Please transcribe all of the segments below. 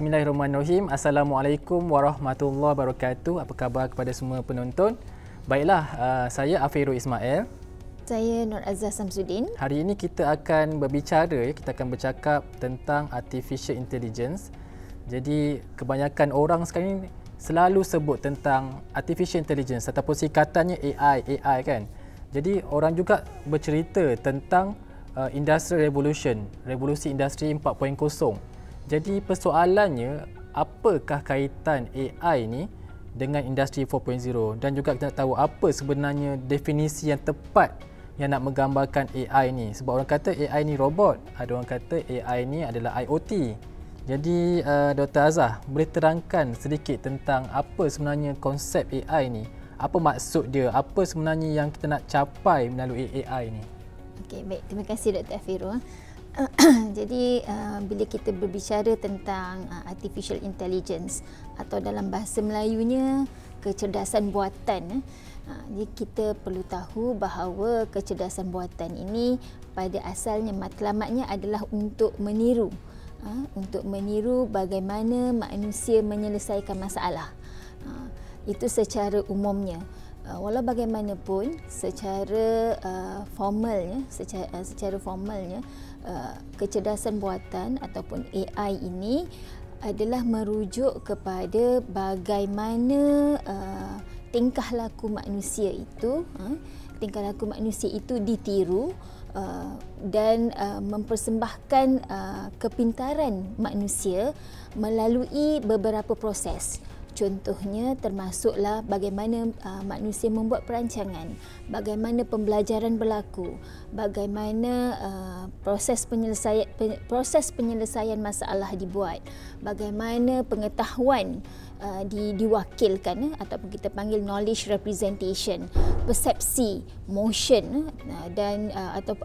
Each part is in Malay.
Bismillahirrahmanirrahim. Assalamualaikum warahmatullahi wabarakatuh. Apa khabar kepada semua penonton? Baiklah, saya Afirul Ismail. Saya Nur Azhar Samsudin. Hari ini kita akan berbicara, kita akan bercakap tentang Artificial Intelligence. Jadi kebanyakan orang sekarang ni selalu sebut tentang Artificial Intelligence ataupun singkatannya AI kan. Jadi orang juga bercerita tentang Industrial Revolution, revolusi industri 4.0. Jadi persoalannya, apakah kaitan AI ni dengan industri 4.0 dan juga kita nak tahu apa sebenarnya definisi yang tepat yang nak menggambarkan AI ni. Sebab orang kata AI ni robot, ada orang kata AI ni adalah IoT. Jadi Dr. Azhar boleh terangkan sedikit tentang apa sebenarnya konsep AI ni? Apa maksud dia? Apa sebenarnya yang kita nak capai melalui AI ni? Okey, baik. Terima kasih Dr. Afirul. Jadi bila kita berbicara tentang artificial intelligence atau dalam bahasa Melayunya kecerdasan buatan, jadi kita perlu tahu bahawa kecerdasan buatan ini pada asalnya matlamatnya adalah untuk meniru bagaimana manusia menyelesaikan masalah. Itu secara umumnya. Walau bagaimanapun secara formalnya kecerdasan buatan ataupun AI ini adalah merujuk kepada bagaimana tingkah laku manusia itu ditiru dan mempersembahkan kepintaran manusia melalui beberapa proses. Contohnya termasuklah bagaimana manusia membuat perancangan, bagaimana pembelajaran berlaku, bagaimana proses penyelesaian masalah dibuat, bagaimana pengetahuan diwakilkan ataupun kita panggil knowledge representation, persepsi, motion dan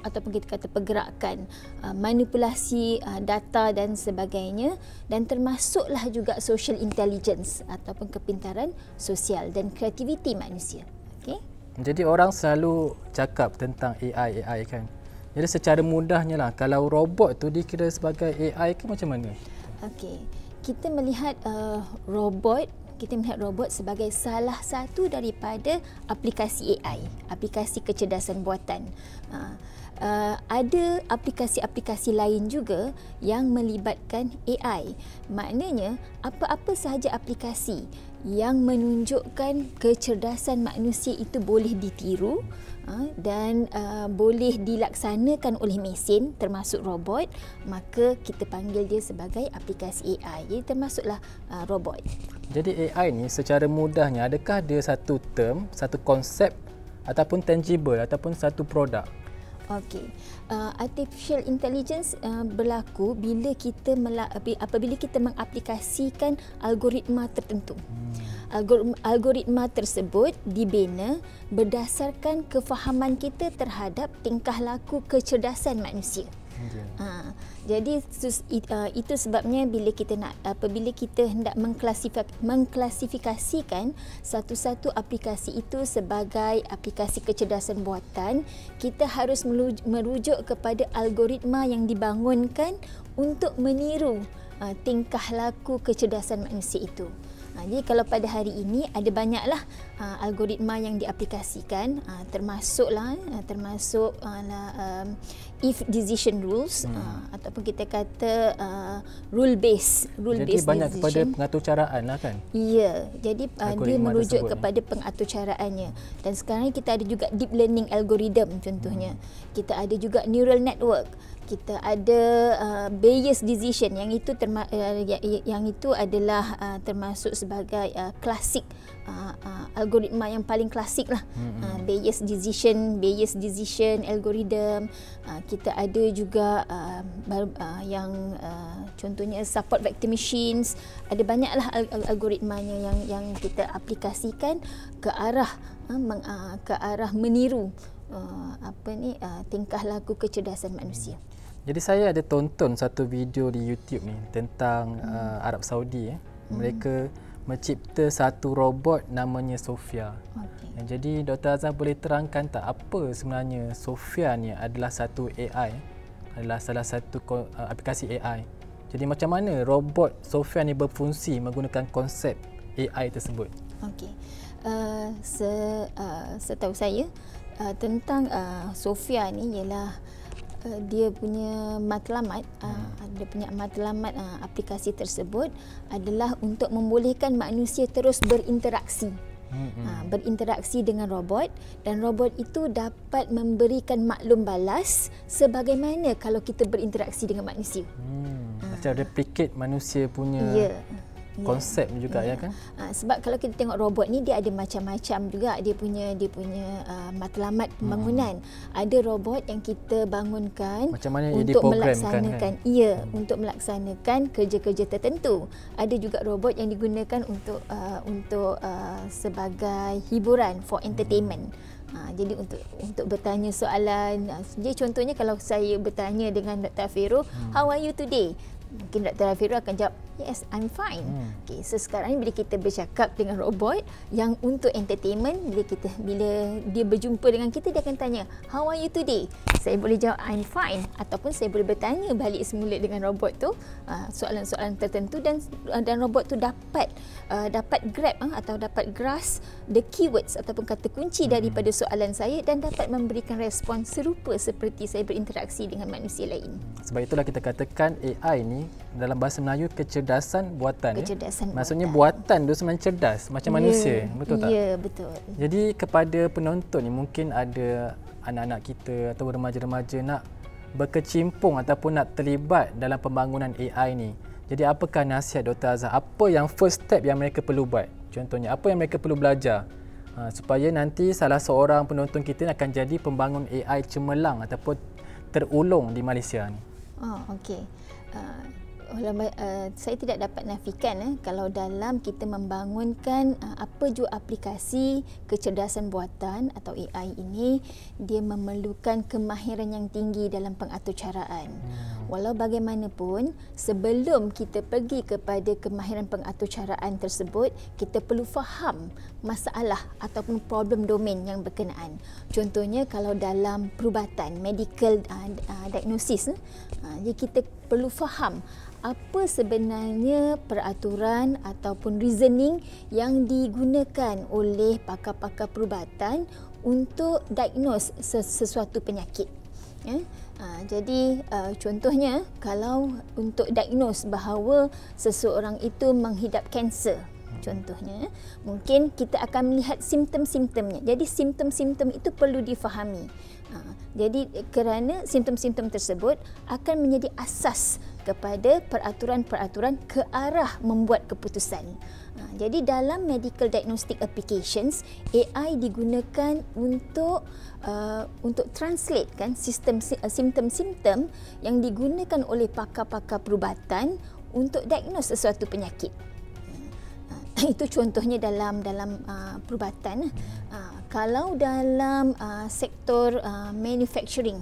ataupun kita kata pergerakan, manipulasi data dan sebagainya, dan termasuklah juga social intelligence ataupun kepintaran sosial dan kreativiti manusia. Okey. Jadi orang selalu cakap tentang AI kan. Jadi secara mudahnya lah, kalau robot tu dikira sebagai AI ke macam mana? Okey. Kita melihat robot sebagai salah satu daripada aplikasi AI, aplikasi kecerdasan buatan. Ada aplikasi-aplikasi lain juga yang melibatkan AI. Maknanya apa-apa sahaja aplikasi yang menunjukkan kecerdasan manusia itu boleh ditiru dan boleh dilaksanakan oleh mesin termasuk robot, maka kita panggil dia sebagai aplikasi AI. Jadi termasuklah robot. Jadi AI ni secara mudahnya, adakah dia satu term, satu konsep ataupun tangible ataupun satu produk? Okey, artificial intelligence berlaku apabila kita mengaplikasikan algoritma tertentu. Algoritma tersebut dibina berdasarkan kefahaman kita terhadap tingkah laku kecerdasan manusia. Jadi itu sebabnya apabila kita hendak mengklasifikasikan satu-satu aplikasi itu sebagai aplikasi kecerdasan buatan, kita harus merujuk kepada algoritma yang dibangunkan untuk meniru tingkah laku kecerdasan manusia itu. Jadi kalau pada hari ini ada banyaklah algoritma yang diaplikasikan, termasuk if decision rules ataupun kita kata rule based jadi banyak decision. Kepada pengaturcaraan lah kan? Ya, jadi dia merujuk kepada pengaturcaraannya. Dan sekarang kita ada juga deep learning algorithm contohnya. Kita ada juga neural network. Kita ada Bayes decision yang itu adalah termasuk sebagai klasik algoritma yang paling klasik lah. Bayes decision algorithm. Kita ada juga yang contohnya support vector machines. Ada banyaklah algoritmanya yang kita aplikasikan ke arah meniru tingkah laku kecerdasan manusia. Jadi saya ada tonton satu video di YouTube ni tentang Arab Saudi. Mereka mencipta satu robot namanya Sophia. Okay. Jadi Dr. Azhar boleh terangkan tak apa sebenarnya Sophia ni adalah satu AI, adalah salah satu aplikasi AI. Jadi macam mana robot Sofia ni berfungsi menggunakan konsep AI tersebut? Okey. Setahu saya tentang Sofia ni ialah dia punya matlamat aplikasi tersebut adalah untuk membolehkan manusia terus berinteraksi. Berinteraksi dengan robot, dan robot itu dapat memberikan maklum balas sebagaimana kalau kita berinteraksi dengan manusia. Macam replicate manusia punya konsep juga ya kan? Sebab kalau kita tengok robot ni dia ada macam-macam juga dia punya matlamat pembangunan. Ada robot yang kita bangunkan macam mana untuk melaksanakan untuk melaksanakan kerja-kerja tertentu. Ada juga robot yang digunakan untuk sebagai hiburan, for entertainment. Jadi untuk bertanya soalan. Jadi contohnya kalau saya bertanya dengan Dr. Afiro, how are you today? Mungkin Dr. Afiro akan jawab, yes, I'm fine. Okay, so sekarang bila kita bercakap dengan robot yang untuk entertainment, bila dia berjumpa dengan kita, dia akan tanya, how are you today? Saya boleh jawab, I'm fine. Ataupun saya boleh bertanya balik semula dengan robot tu soalan-soalan tertentu, dan robot tu dapat grab atau dapat grasp the keywords ataupun kata kunci daripada soalan saya, dan dapat memberikan respon serupa seperti saya berinteraksi dengan manusia lain. Sebab itulah kita katakan AI ni dalam bahasa Melayu kecerdasan buatan. Maksudnya buatan tu sebenarnya cerdas macam manusia, betul tak? Ya, betul. Jadi kepada penonton ni, mungkin ada anak-anak kita atau remaja-remaja nak berkecimpung ataupun nak terlibat dalam pembangunan AI ni. Jadi apakah nasihat Dr. Azhar? Apa yang first step yang mereka perlu buat? Contohnya apa yang mereka perlu belajar supaya nanti salah seorang penonton kita akan jadi pembangun AI cemerlang ataupun terulung di Malaysia ni? Okey. Saya tidak dapat nafikan kalau dalam kita membangunkan apa jua aplikasi kecerdasan buatan atau AI ini, dia memerlukan kemahiran yang tinggi dalam pengaturcaraan. Walau bagaimanapun, sebelum kita pergi kepada kemahiran pengaturcaraan tersebut, kita perlu faham masalah ataupun problem domain yang berkenaan. Contohnya kalau dalam perubatan, medical diagnosis, jadi kita perlu faham apa sebenarnya peraturan ataupun reasoning yang digunakan oleh pakar-pakar perubatan untuk diagnose sesuatu penyakit. Jadi contohnya kalau untuk diagnose bahawa seseorang itu menghidap kanser, contohnya, mungkin kita akan melihat simptom-simptomnya. Jadi simptom-simptom itu perlu difahami. Jadi kerana simptom-simptom tersebut akan menjadi asas kepada peraturan-peraturan ke arah membuat keputusan. Jadi dalam medical diagnostic applications, AI digunakan untuk translate kan simptom-simptom yang digunakan oleh pakar-pakar perubatan untuk diagnose sesuatu penyakit. Itu contohnya dalam perubatan. Kalau dalam sektor manufacturing,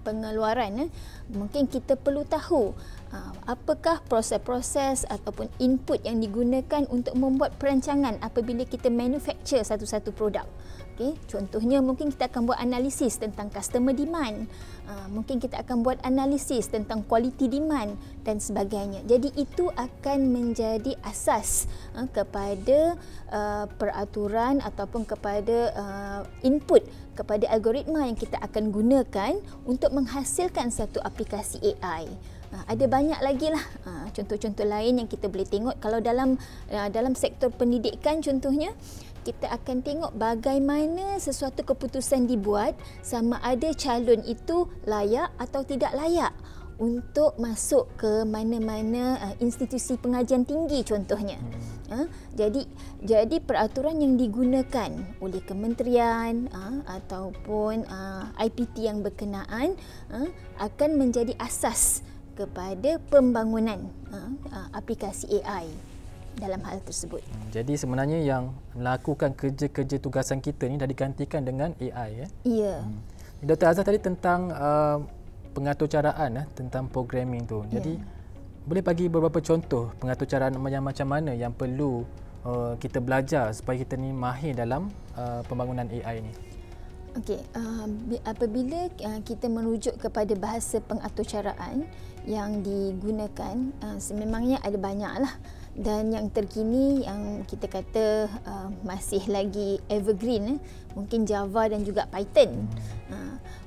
pengeluaran, mungkin kita perlu tahu apakah proses-proses ataupun input yang digunakan untuk membuat perancangan apabila kita manufacture satu-satu produk. Okay. Contohnya mungkin kita akan buat analisis tentang customer demand, mungkin kita akan buat analisis tentang quality demand dan sebagainya. Jadi itu akan menjadi asas kepada peraturan ataupun kepada input kepada algoritma yang kita akan gunakan untuk menghasilkan satu aplikasi AI. Ada banyak lagi lah contoh-contoh lain yang kita boleh tengok. Kalau dalam sektor pendidikan contohnya, kita akan tengok bagaimana sesuatu keputusan dibuat, sama ada calon itu layak atau tidak layak untuk masuk ke mana-mana institusi pengajian tinggi contohnya. Jadi peraturan yang digunakan oleh kementerian ataupun IPT yang berkenaan akan menjadi asas kepada pembangunan aplikasi AI dalam hal tersebut. Jadi sebenarnya yang melakukan kerja-kerja tugasan kita ni dah digantikan dengan AI ya? Ya. Dr. Azhar tadi tentang pengaturcaraan tentang programming tu. Jadi boleh bagi beberapa contoh pengaturcaraan yang macam mana yang perlu kita belajar supaya kita ni mahir dalam pembangunan AI ni? Okey, apabila kita merujuk kepada bahasa pengaturcaraan yang digunakan, sememangnya ada banyaklah, dan yang terkini yang kita kata masih lagi evergreen, mungkin Java dan juga Python.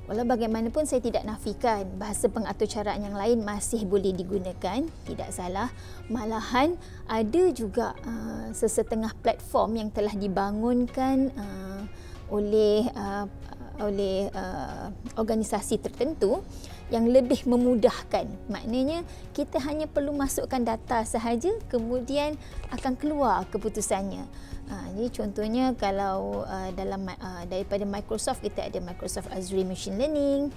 Walau bagaimanapun saya tidak nafikan bahasa pengaturcaraan yang lain masih boleh digunakan, tidak salah. Malahan ada juga sesetengah platform yang telah dibangunkan oleh organisasi tertentu yang lebih memudahkan. Maknanya kita hanya perlu masukkan data sahaja, kemudian akan keluar keputusannya. Jadi contohnya kalau daripada Microsoft, kita ada Microsoft Azure Machine Learning.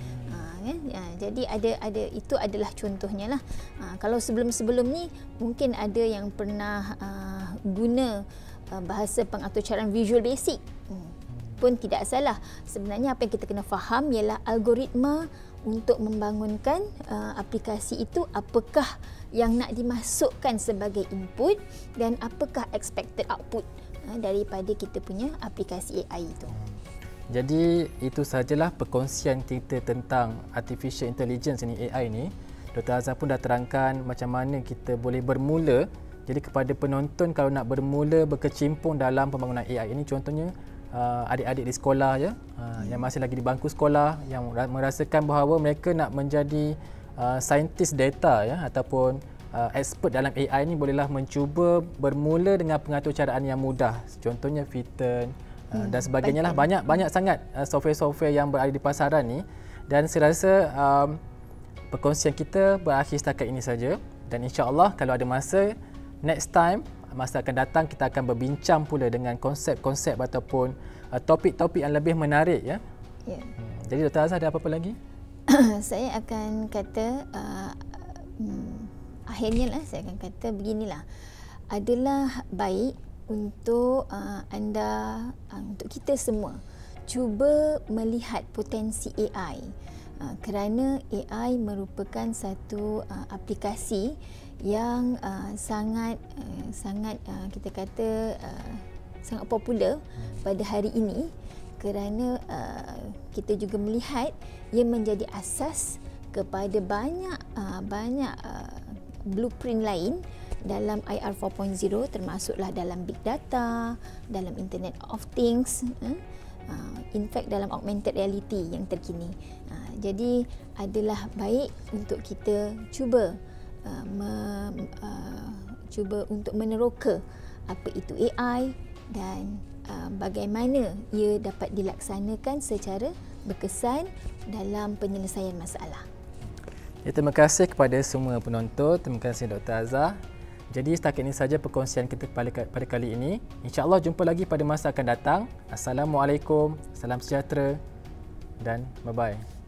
Jadi ada itu adalah contohnya lah. Kalau sebelum-sebelum ni mungkin ada yang pernah guna bahasa pengaturcaraan Visual Basic. Pun tidak salah. Sebenarnya apa yang kita kena faham ialah algoritma untuk membangunkan aplikasi itu, apakah yang nak dimasukkan sebagai input dan apakah expected output daripada kita punya aplikasi AI itu. Jadi itu sahajalah perkongsian kita tentang artificial intelligence ni, AI ni. Dr. Azhar pun dah terangkan macam mana kita boleh bermula. Jadi kepada penonton kalau nak bermula berkecimpung dalam pembangunan AI ini, contohnya adik-adik di sekolah ya, yang masih lagi di bangku sekolah, yang merasakan bahawa mereka nak menjadi saintis data ya, ataupun expert dalam AI ni, bolehlah mencuba bermula dengan pengaturcaraan yang mudah, contohnya Python dan sebagainya lah. Banyak sangat software-software yang berada di pasaran ni, dan saya rasa perkongsian kita berakhir setakat ini saja, dan insya-Allah kalau ada masa next time, masa akan datang, kita akan berbincang pula dengan konsep-konsep ataupun topik-topik yang lebih menarik ya. Yeah. Jadi Dr. Azhar ada apa-apa lagi? Saya akan kata akhirnya lah saya akan kata beginilah. Adalah baik untuk anda, untuk kita semua cuba melihat potensi AI. Kerana AI merupakan satu aplikasi yang sangat kita kata sangat popular pada hari ini, kerana kita juga melihat ia menjadi asas kepada banyak blueprint lain dalam IR 4.0, termasuklah dalam big data, dalam Internet of Things, in fact dalam augmented reality yang terkini. Jadi adalah baik untuk kita cuba untuk meneroka apa itu AI dan bagaimana ia dapat dilaksanakan secara berkesan dalam penyelesaian masalah. Ya, terima kasih kepada semua penonton. Terima kasih Dr. Azhar. Jadi setakat ini saja perkongsian kita pada kali ini. InsyaAllah jumpa lagi pada masa akan datang. Assalamualaikum, salam sejahtera dan bye-bye.